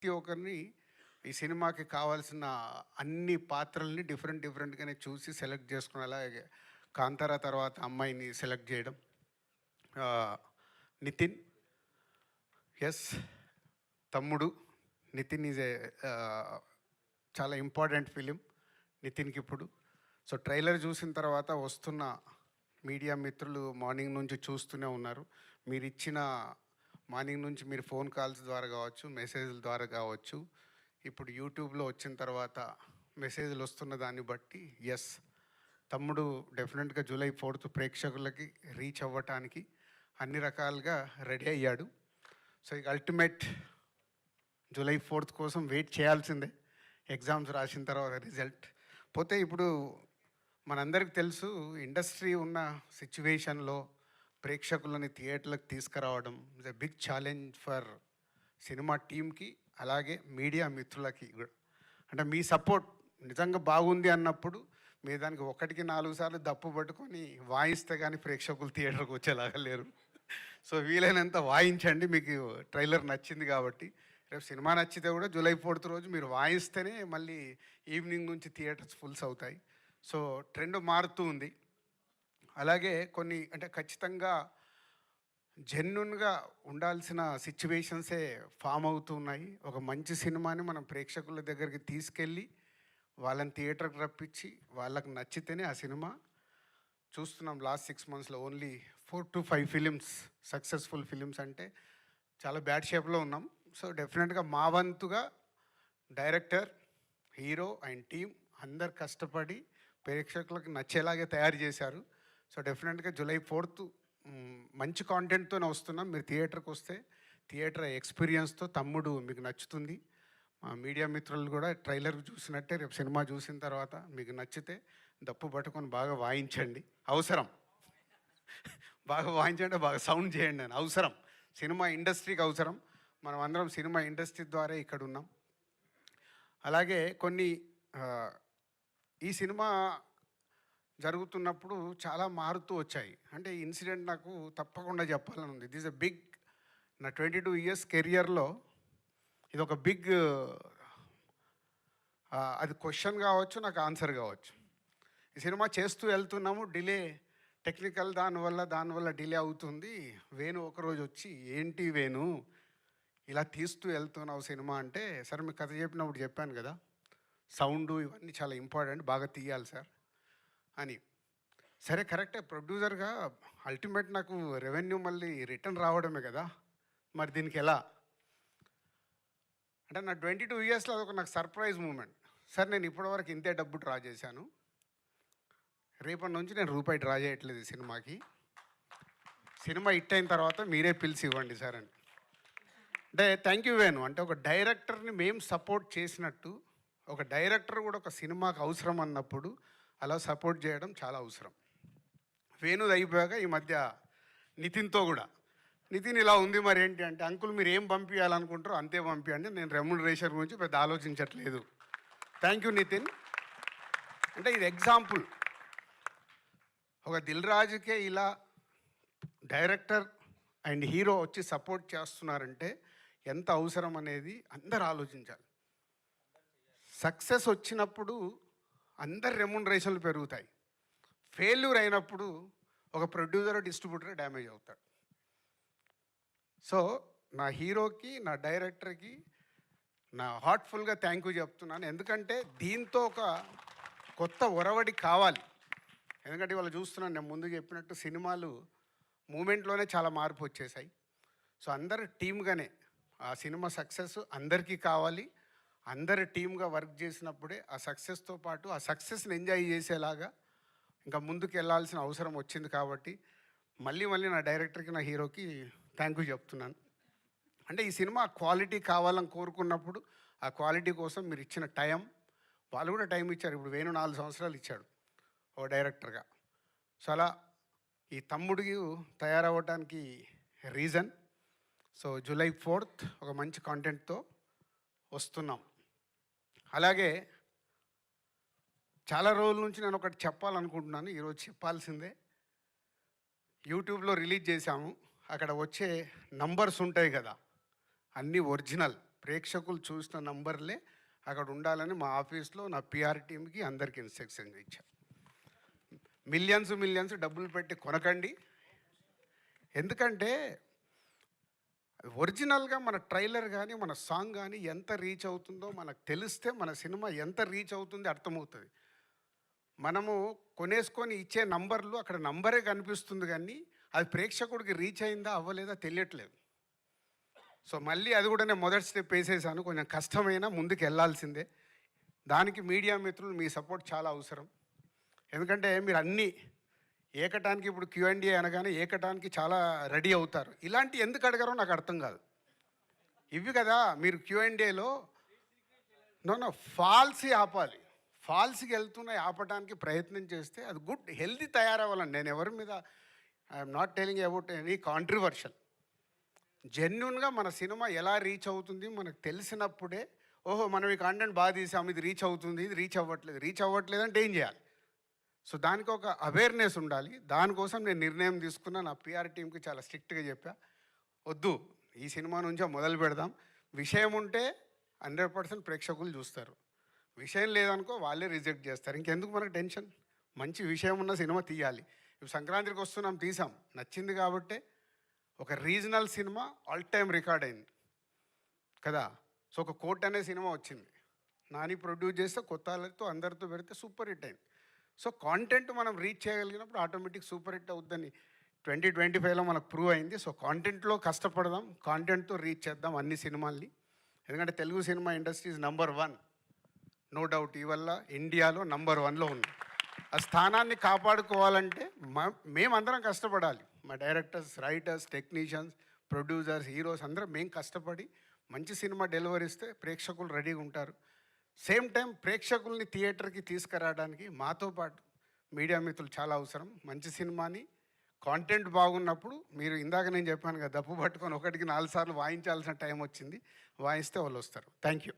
ప్రతి ఒక్కరిని ఈ సినిమాకి కావాల్సిన అన్ని పాత్రల్ని డిఫరెంట్‌గానే చూసి సెలెక్ట్ చేసుకొని అలాగే 'కాంతార' తర్వాత అమ్మాయిని సెలెక్ట్ చేయడం. నితిన్ యెస్ తమ్ముడు నితిన్ ఈజ్ ఏ చాలా ఇంపార్టెంట్ ఫిలిం నితిన్‌కి ఇప్పుడు. సో ట్రైలర్ చూసిన తర్వాత వస్తున్న మీడియా మిత్రులు మార్నింగ్ నుంచి చూస్తూనే ఉన్నారు. మీరిచ్చిన మార్నింగ్ నుంచి మీరు ఫోన్ కాల్స్ ద్వారా కావచ్చు, మెసేజ్ల ద్వారా కావచ్చు, ఇప్పుడు యూట్యూబ్లో వచ్చిన తర్వాత మెసేజ్లు వస్తున్న దాన్ని బట్టి ఎస్ తమ్ముడు డెఫినెట్గా జూలై 4th ప్రేక్షకులకి రీచ్ అవ్వటానికి అన్ని రకాలుగా రెడీ అయ్యాడు. సో ఇక అల్టిమేట్ జూలై 4th కోసం వెయిట్ చేయాల్సిందే. ఎగ్జామ్స్ రాసిన తర్వాత రిజల్ట్ పోతే ఇప్పుడు మనందరికి తెలుసు ఇండస్ట్రీ ఉన్న సిచ్యువేషన్లో ప్రేక్షకులని థియేటర్లకు తీసుకురావడం is a big challenge for cinema టీమ్కి అలాగే మీడియా మిత్రులకి కూడా. అంటే మీ సపోర్ట్ నిజంగా బాగుంది అన్నప్పుడు మీ దానికి 1కి 4 సార్లు దప్పు పట్టుకొని వాయిస్తే కానీ ప్రేక్షకులు థియేటర్కి వచ్చేలాగా లేరు. సో వీలైనంత వాయించండి. మీకు ట్రైలర్ నచ్చింది కాబట్టి రేపు సినిమా నచ్చితే కూడా జూలై 4th రోజు మీరు వాయిస్తేనే మళ్ళీ ఈవినింగ్ నుంచి థియేటర్స్ ఫుల్స్ అవుతాయి. సో ట్రెండ్ మారుతూ ఉంది. అలాగే కొన్ని అంటే ఖచ్చితంగా జెన్యున్గా ఉండాల్సిన సిచ్యువేషన్సే ఫామ్ అవుతున్నాయి. ఒక మంచి సినిమాని మనం ప్రేక్షకుల దగ్గరికి తీసుకెళ్ళి వాళ్ళని థియేటర్కి రప్పించి వాళ్ళకి నచ్చితేనే ఆ సినిమా చూస్తున్నాం. లాస్ట్ 6 monthsలో only 4 to 5 films successful films అంటే చాలా బ్యాడ్ షేప్లో ఉన్నాం. సో డెఫినెట్గా మా వంతుగా డైరెక్టర్, హీరో అండ్ టీమ్ అందరు కష్టపడి ప్రేక్షకులకు నచ్చేలాగే తయారు చేశారు. సో డెఫినెట్గా జూలై 4th మంచి కాంటెంట్తోనే వస్తున్నాం. మీరు థియేటర్కి వస్తే థియేటర్ ఎక్స్పీరియన్స్తో తమ్ముడు మీకు నచ్చుతుంది. మా మీడియా మిత్రులు కూడా ట్రైలర్ చూసినట్టే రేపు సినిమా చూసిన తర్వాత మీకు నచ్చితే దప్పు పట్టుకొని బాగా వాయించండి. అవసరం బాగా వాయించండి, బాగా సౌండ్ చేయండి అని అవసరం. సినిమా ఇండస్ట్రీకి అవసరం. మనం అందరం సినిమా ఇండస్ట్రీ ద్వారా ఇక్కడ ఉన్నాం. అలాగే కొన్ని ఈ సినిమా జరుగుతున్నప్పుడు చాలా మారుతూ వచ్చాయి. అంటే ఇన్సిడెంట్ నాకు తప్పకుండా చెప్పాలని ఉంది. దిస్ ఎ బిగ్ నా 22 years కెరియర్లో ఇది ఒక బిగ్ అది క్వశ్చన్ కావచ్చు, నాకు ఆన్సర్ కావచ్చు. ఈ సినిమా చేస్తూ వెళ్తున్నాము, డిలే టెక్నికల్ దానివల్ల డిలే అవుతుంది. వేణు ఒకరోజు వచ్చి ఏంటి వేణు ఇలా తీస్తూ వెళ్తున్నావు సినిమా అంటే, సరే మీకు కథ చెప్పినప్పుడు చెప్పాను కదా సౌండు ఇవన్నీ చాలా ఇంపార్టెంట్, బాగా తీయాలి సార్ అని. సరే కరెక్టే, ప్రొడ్యూసర్గా అల్టిమేట్ నాకు రెవెన్యూ మళ్ళీ రిటర్న్ రావడమే కదా, మరి దీనికి ఎలా అంటే నా 22 yearsలో అదొక నాకు సర్ప్రైజ్ మూమెంట్. సార్ నేను ఇప్పటివరకు ఇంతే డబ్బు డ్రా చేశాను, రేపటి నుంచి నేను రూపాయి డ్రా చేయట్లేదు ఈ సినిమాకి. సినిమా హిట్ అయిన తర్వాత మీరే పిలిచి ఇవ్వండి సార్ అని. అంటే థ్యాంక్ యూ వేణు. అంటే ఒక డైరెక్టర్ని మేము సపోర్ట్ చేసినట్టు ఒక డైరెక్టర్ కూడా ఒక సినిమాకి అవసరం అన్నప్పుడు అలా సపోర్ట్ చేయడం చాలా అవసరం. వేణుది అయిపోయాక ఈ మధ్య నితిన్తో కూడా, నితిన్ ఇలా ఉంది మరి ఏంటి అంటే, అంకుల్ మీరు ఏం పంపించాలనుకుంటారో అంతే పంపించండి, నేను రెమ్యునరేషన్ గురించి పెద్ద ఆలోచించట్లేదు. Thank you Nitin. అంటే ఇది ఎగ్జాంపుల్. ఒక దిల్ రాజుకే ఇలా డైరెక్టర్ అండ్ హీరో వచ్చి సపోర్ట్ చేస్తున్నారంటే ఎంత అవసరం అనేది అందరు ఆలోచించాలి. సక్సెస్ వచ్చినప్పుడు అందరు రెమ్యునరేషన్లు పెరుగుతాయి. ఫెయిల్యూర్ అయినప్పుడు ఒక ప్రొడ్యూసర్ డిస్ట్రిబ్యూటర్ డ్యామేజ్ అవుతాడు. సో నా హీరోకి నా డైరెక్టర్కి నా హార్ట్ఫుల్గా థ్యాంక్ యూ చెప్తున్నాను. ఎందుకంటే దీంతో ఒక కొత్త ఒరవడి కావాలి. ఎందుకంటే ఇవాళ చూస్తున్నాను, నేను ముందు చెప్పినట్టు సినిమాలు మూమెంట్లోనే చాలా మార్పు వచ్చేసాయి. సో అందరు టీమ్గానే ఆ సినిమా సక్సెస్ అందరికీ కావాలి. అందరు టీమ్గా వర్క్ చేసినప్పుడే ఆ సక్సెస్తో పాటు ఆ సక్సెస్ని ఎంజాయ్ చేసేలాగా ఇంకా ముందుకు వెళ్ళాల్సిన అవసరం వచ్చింది. కాబట్టి మళ్ళీ నా డైరెక్టర్కి నా హీరోకి థ్యాంక్ యూ చెప్తున్నాను. అంటే ఈ సినిమా క్వాలిటీ కావాలని కోరుకున్నప్పుడు ఆ క్వాలిటీ కోసం మీరు ఇచ్చిన టైం, వాళ్ళు కూడా టైం ఇచ్చారు. ఇప్పుడు వేణు 4 సంవత్సరాలు ఇచ్చాడు ఓ డైరెక్టర్గా. సో అలా ఈ తమ్ముడికి తయారవ్వడానికి రీజన్. సో జూలై 4th ఒక మంచి కాంటెంట్తో వస్తున్నాం. అలాగే చాలా రోజుల నుంచి నేను ఒకటి చెప్పాలనుకుంటున్నాను, ఈరోజు చెప్పాల్సిందే. యూట్యూబ్లో రిలీజ్ చేశాము, అక్కడ వచ్చే నంబర్స్ ఉంటాయి కదా, అన్నీ ఒరిజినల్. ప్రేక్షకులు చూసిన నంబర్లే అక్కడ ఉండాలని మా ఆఫీస్లో నా పిఆర్ టీమ్కి అందరికీ ఇన్స్ట్రక్షన్ ఇచ్చా. మిలియన్స్ డబ్బులు పెట్టి కొనకండి. ఎందుకంటే ఒరిజినల్గా మన ట్రైలర్ కానీ మన సాంగ్ కానీ ఎంత రీచ్ అవుతుందో మనకు తెలిస్తే మన సినిమా ఎంత రీచ్ అవుతుంది అర్థమవుతుంది. మనము కొనేసుకొని ఇచ్చే నంబర్లు అక్కడ నంబరే కనిపిస్తుంది, కానీ అది ప్రేక్షకుడికి రీచ్ అయిందా అవ్వలేదా తెలియట్లేదు. సో మళ్ళీ అది కూడా నేను మొదటి స్టెప్ వేసేసాను. కొంచెం కష్టమైనా ముందుకు వెళ్ళాల్సిందే. దానికి మీడియా మిత్రులు మీ సపోర్ట్ చాలా అవసరం. ఎందుకంటే మీరు అన్నీ ఏకటానికి ఇప్పుడు Q&A అనగానే ఏకటానికి చాలా రెడీ అవుతారు. ఇలాంటి ఎందుకు అడగారో నాకు అర్థం కాదు. ఇవి కదా మీరు Q&Aలో ఫాల్సీ ఆపాలి. ఫాల్స్కి వెళ్తున్నాయి ఆపడానికి ప్రయత్నం చేస్తే అది గుడ్ హెల్దీ తయారవ్వాలండి. నేను ఎవరి మీద I'm not telling about any controversial. జెన్యున్గా మన సినిమా ఎలా రీచ్ అవుతుంది మనకు తెలిసినప్పుడే, ఓహో మనం ఈ కాంటెంట్ బాగా తీసాము, ఇది రీచ్ అవుతుంది, ఇది రీచ్ అవ్వట్లేదు అంటే ఏం చేయాలి? సో దానికి ఒక అవేర్నెస్ ఉండాలి. దానికోసం నేను నిర్ణయం తీసుకున్నా. నా పిఆర్ టీంకి చాలా స్ట్రిక్ట్గా చెప్పా, వద్దు ఈ సినిమా నుంచే మొదలు పెడదాం. విషయం ఉంటే 100% ప్రేక్షకులు చూస్తారు, విషయం లేదనుకో వాళ్ళే రిజెక్ట్ చేస్తారు. ఇంకెందుకు మనకు టెన్షన్? మంచి విషయం ఉన్న సినిమా తీయాలి. ఇప్పుడు సంక్రాంతికి వస్తున్నాం, తీసాం, నచ్చింది కాబట్టే ఒక regional cinema all time record అయింది కదా. సో ఒక కోట్ అనే సినిమా వచ్చింది, నాని ప్రొడ్యూస్ చేస్తే కొత్త వాళ్ళతో అందరితో పెడితే సూపర్ హిట్ అయింది. సో కాంటెంట్ మనం రీచ్ చేయగలిగినప్పుడు ఆటోమేటిక్ సూపర్ హిట్ అవుద్దని 2025లో మనకు ప్రూవ్ అయింది. సో కాంటెంట్లో కష్టపడదాం, కాంటెంట్తో రీచ్ చేద్దాం అన్ని సినిమాల్ని. ఎందుకంటే Telugu cinema industry is number 1, no doubt. ఈ వల్ల ఇండియాలో నంబర్ 1లో ఉంది. ఆ స్థానాన్ని కాపాడుకోవాలంటే మేమందరం కష్టపడాలి. మా directors, writers, technicians, producers, heroes అందరం మేము కష్టపడి మంచి సినిమా డెలివరీ ఇస్తే ప్రేక్షకులు రెడీగా ఉంటారు. సేమ్ టైం ప్రేక్షకుల్ని థియేటర్కి తీసుకురావడానికి మాతో పాటు మీడియా మిత్రులు చాలా అవసరం. మంచి సినిమాని కాంటెంట్ బాగున్నప్పుడు మీరు ఇందాక నేను చెప్పాను కదా, దప్పు పట్టుకొని 1కి 4 సార్లు వాయించాల్సిన టైం వచ్చింది, వాయిస్తే వాళ్ళు వస్తారు. Thank you.